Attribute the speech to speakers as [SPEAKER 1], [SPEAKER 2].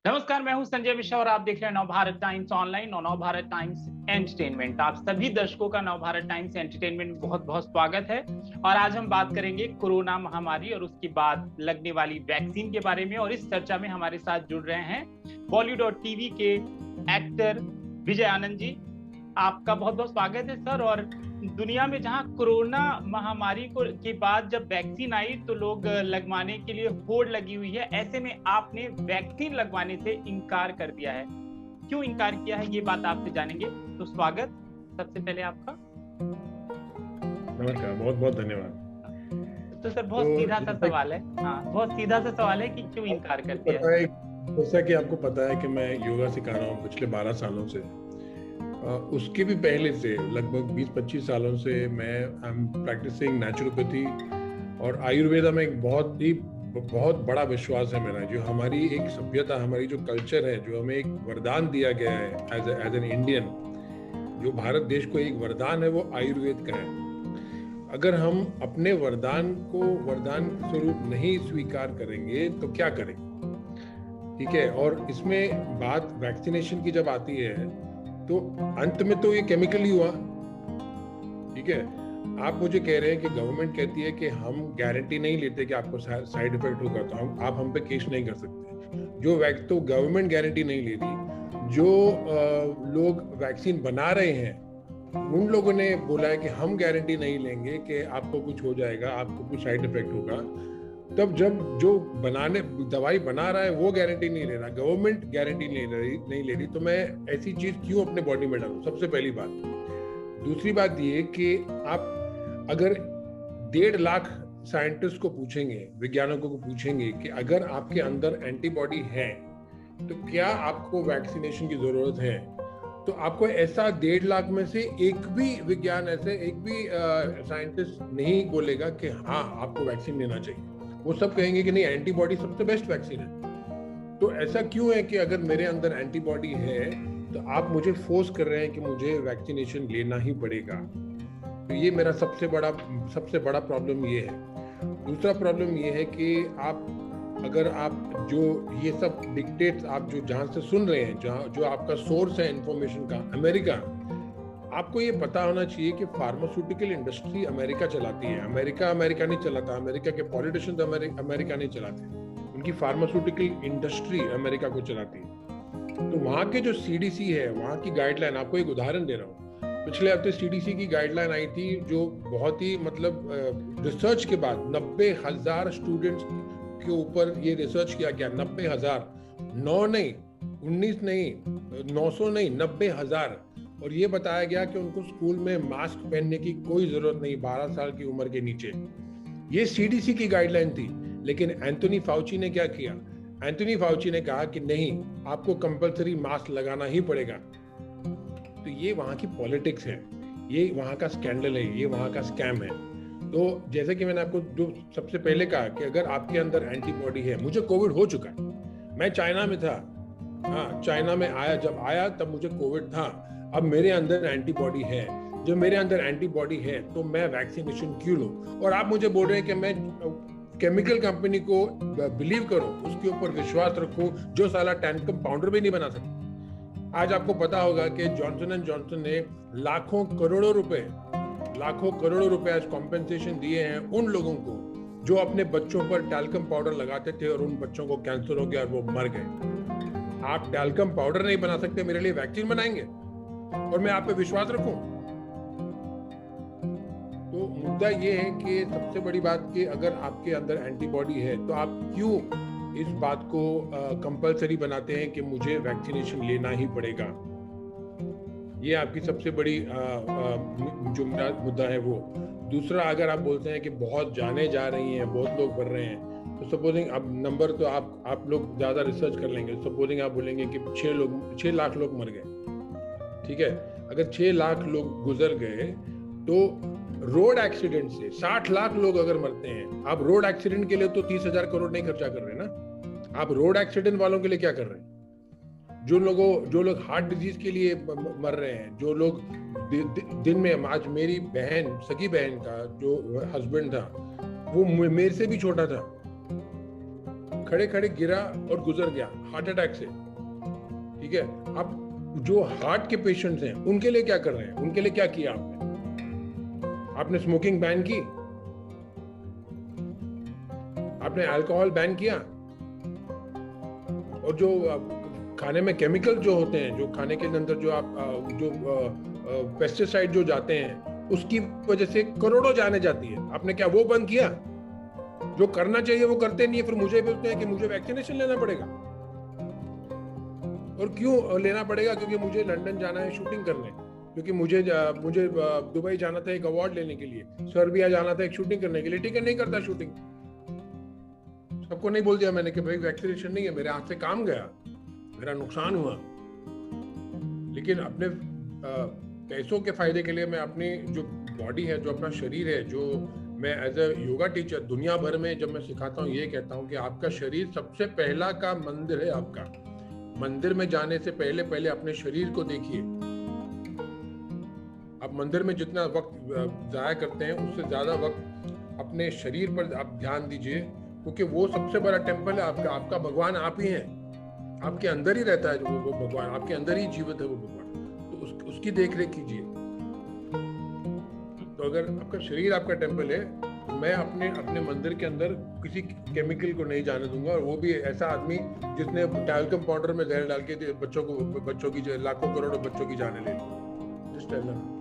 [SPEAKER 1] नमस्कार, मैं हूं संजय मिश्रा और आप देख रहे हैं नवभारत टाइम्स ऑनलाइन और नवभारत टाइम्स एंटरटेनमेंट। आप सभी दर्शकों का नवभारत टाइम्स एंटरटेनमेंट में बहुत बहुत स्वागत है। और आज हम बात करेंगे कोरोना महामारी और उसके बाद लगने वाली वैक्सीन के बारे में। और इस चर्चा में हमारे साथ जुड़ रहे हैं बॉलीवुड और टीवी के एक्टर विजय आनंद जी। आपका बहुत बहुत स्वागत है सर। और दुनिया में जहां कोरोना महामारी के बाद जब वैक्सीन आई तो लोग लगवाने के लिए होड़ लगी हुई है, ऐसे में आपने वैक्सीन लगवाने से इनकार कर दिया है। क्यों इनकार किया है, ये बात आपसे जानेंगे। तो स्वागत सबसे पहले आपका।
[SPEAKER 2] नमस्कार, बहुत बहुत धन्यवाद।
[SPEAKER 1] तो सर बहुत सीधा सा सवाल है। हाँ, बहुत सीधा सा सवाल है कि क्यों इनकार कर दिया है।
[SPEAKER 2] जैसा कि आपको पता है कि मैं योगा सिखा रहा हूँ पिछले 12 सालों से। उसके भी पहले से लगभग 20-25 सालों से मैं आई एम प्रैक्टिसिंग नेचुरोपैथी और आयुर्वेदा में एक बहुत बड़ा विश्वास है मेरा। जो हमारी एक सभ्यता, हमारी जो कल्चर है, जो हमें एक वरदान दिया गया है एज एन इंडियन, जो भारत देश को एक वरदान है, वो आयुर्वेद का है। अगर हम अपने वरदान को वरदान स्वरूप नहीं स्वीकार करेंगे तो क्या करेंगे? ठीक है। और इसमें बात वैक्सीनेशन की जब आती है तो अंत में तो ये केमिकल ही हुआ। ठीक है। आप मुझे कह रहे हैं कि गवर्नमेंट कहती है कि हम गारंटी नहीं लेते कि आपको साइड इफेक्ट होगा, तो आप हम पे केस नहीं कर सकते। तो गवर्नमेंट गारंटी नहीं ले रही। जो लोग वैक्सीन बना रहे हैं उन लोगों ने बोला है कि हम गारंटी नहीं लेंगे कि आपको कुछ हो जाएगा, आपको कुछ साइड इफेक्ट होगा। तब जब जो दवाई बना रहा है वो गारंटी नहीं ले रहा, गवर्नमेंट गारंटी नहीं ले रही, तो मैं ऐसी चीज क्यों अपने बॉडी में डालूं? सबसे पहली बात। दूसरी बात ये कि आप अगर 1.5 लाख साइंटिस्ट को पूछेंगे, वैज्ञानिकों को पूछेंगे कि अगर आपके अंदर एंटीबॉडी है तो क्या आपको वैक्सीनेशन की जरूरत है, तो आपको ऐसा 1.5 लाख में से एक भी साइंटिस्ट नहीं बोलेगा कि हाँ आपको वैक्सीन लेना चाहिए। वो सब कहेंगे कि नहीं, एंटीबॉडी सबसे बेस्ट वैक्सीन है। तो ऐसा क्यों है कि अगर मेरे अंदर एंटीबॉडी है तो आप मुझे फोर्स कर रहे हैं कि मुझे वैक्सीनेशन लेना ही पड़ेगा? तो ये मेरा सबसे बड़ा प्रॉब्लम ये है। दूसरा प्रॉब्लम ये है कि अगर आप जो ये सब डिक्टेट्स आप जो जहां से सुन रहे हैं, जो आपका सोर्स है इंफॉर्मेशन का, अमेरिका, आपको ये पता होना चाहिए कि फार्मास्यूटिकल इंडस्ट्री अमेरिका चलाती है। अमेरिका नहीं चलाता, अमेरिका के पॉलिटिशियंस अमेरिका नहीं चलाते, उनकी फार्मास्यूटिकल इंडस्ट्री अमेरिका को चलाती है। तो वहाँ के जो सीडीसी है, वहाँ की गाइडलाइन, आपको एक उदाहरण दे रहा हूँ। पिछले हफ्ते सीडीसी की गाइडलाइन आई थी जो बहुत ही रिसर्च के बाद 90,000 स्टूडेंट्स के ऊपर ये रिसर्च किया गया। 90,000, 9 नहीं, 19 नहीं, 900 नहीं, 90,000। और ये बताया गया कि उनको स्कूल में मास्क पहनने की कोई जरूरत नहीं 12 साल की उम्र के नीचे। ये सीडीसी की गाइडलाइन थी। लेकिन एंथोनी फाउची ने क्या किया? एंथोनी फाउची ने कहा कि नहीं, आपको कंपलसरी मास्क लगाना ही पड़ेगा। तो ये वहां की पॉलिटिक्स है, ये वहां का स्कैंडल है, ये वहां का स्कैम है। तो जैसे कि मैंने आपको जो सबसे पहले कहा कि अगर आपके अंदर एंटीबॉडी है, मुझे कोविड हो चुका है, मैं चाइना में था। हाँ, चाइना में जब आया तब मुझे कोविड था। अब मेरे अंदर एंटीबॉडी है। जब मेरे अंदर एंटीबॉडी है तो मैं वैक्सीनेशन क्यों लूं? और आप मुझे बोल रहे हैं कि मैं केमिकल कंपनी को बिलीव करूं, उसके ऊपर विश्वास रखूं, जो साला टैल्कम पाउडर भी नहीं बना सकता। आज आपको पता होगा कि जॉनसन एंड जॉनसन ने लाखों करोड़ों रुपए आज कॉम्पेंसेशन दिए हैं उन लोगों को जो अपने बच्चों पर टैल्कम पाउडर लगाते थे और उन बच्चों को कैंसर हो गया और वो मर गए। आप टैल्कम पाउडर नहीं बना सकते, मेरे लिए वैक्सीन बनाएंगे और मैं आप पे विश्वास रखूं? तो मुद्दा ये है कि सबसे बड़ी बात कि अगर आपके अंदर एंटीबॉडी है तो आप क्यों इस बात को कंपलसरी बनाते हैं कि मुझे वैक्सीनेशन लेना ही पड़ेगा? ये आपकी सबसे बड़ी जो मुद्दा है वो। दूसरा, अगर आप बोलते हैं कि बहुत जाने जा रही हैं, बहुत लोग मर रहे हैं, तो सपोजिंग अब नंबर तो आप लोग ज्यादा रिसर्च कर लेंगे। सपोजिंग आप बोलेंगे कि 6 लाख लोग मर गए। ठीक है, अगर 6 लाख लोग गुजर गए तो रोड एक्सीडेंट से 60 लाख लोग अगर मरते हैं, आप रोड एक्सीडेंट के लिए तो 30,000 करोड़ नहीं खर्चा कर रहे ना। आप रोड एक्सीडेंट वालों के लिए क्या कर रहे हैं? जो लोग हार्ट डिजीज के लिए मर रहे हैं, जो लोग दिन में, आज मेरी सगी बहन का जो हस्बैंड था वो मेरे से भी छोटा था, खड़े खड़े गिरा और गुजर गया हार्ट अटैक से, ठीक है। अब जो हार्ट के पेशेंट्स हैं उनके लिए क्या कर रहे हैं, उनके लिए क्या किया आपने स्मोकिंग बैन की, आपने अल्कोहल बैन किया, और जो खाने में केमिकल जो होते हैं, जो खाने के अंदर जो पेस्टिसाइड जो जाते हैं उसकी वजह से करोड़ों जाने जाती है, आपने क्या वो बंद किया? जो करना चाहिए वो करते नहीं है, फिर मुझे बोलते हैं कि मुझे वैक्सीनेशन लेना पड़ेगा। और क्यों लेना पड़ेगा? क्योंकि मुझे लंदन जाना है शूटिंग करने, क्योंकि मुझे दुबई जाना था एक अवार्ड लेने के लिए, सर्बिया जाना था एक शूटिंग करने के लिए, ठीक है, नहीं करता शूटिंग। सबको नहीं बोल दिया मैंने कि भाई वैक्सीनेशन नहीं है, मेरे हाथ से काम गया, मेरा नुकसान हुआ, लेकिन अपने पैसों के फायदे के लिए मैं अपनी जो बॉडी है, जो अपना शरीर है, जो मैं एज ए योगा टीचर दुनिया भर में जब मैं सिखाता हूँ ये कहता हूँ कि आपका शरीर सबसे पहला का मंदिर है। आपका मंदिर में जाने से पहले पहले अपने शरीर को देखिए। आप मंदिर में जितना वक्त जाया करते हैं उससे ज्यादा वक्त अपने शरीर पर आप ध्यान दीजिए, क्योंकि वो सबसे बड़ा टेम्पल है आपका। आपका भगवान आप ही हैं, आपके अंदर ही रहता है वो भगवान, आपके अंदर ही जीवित है वो भगवान, तो उसकी देख रेख कीजिए। तो अगर आपका शरीर आपका टेम्पल है, मैं अपने मंदिर के अंदर किसी केमिकल को नहीं जाने दूंगा, और वो भी ऐसा आदमी जिसने टैल्कम पाउडर में जहर डाल के बच्चों की लाखों करोड़ों बच्चों की जाने ले ली।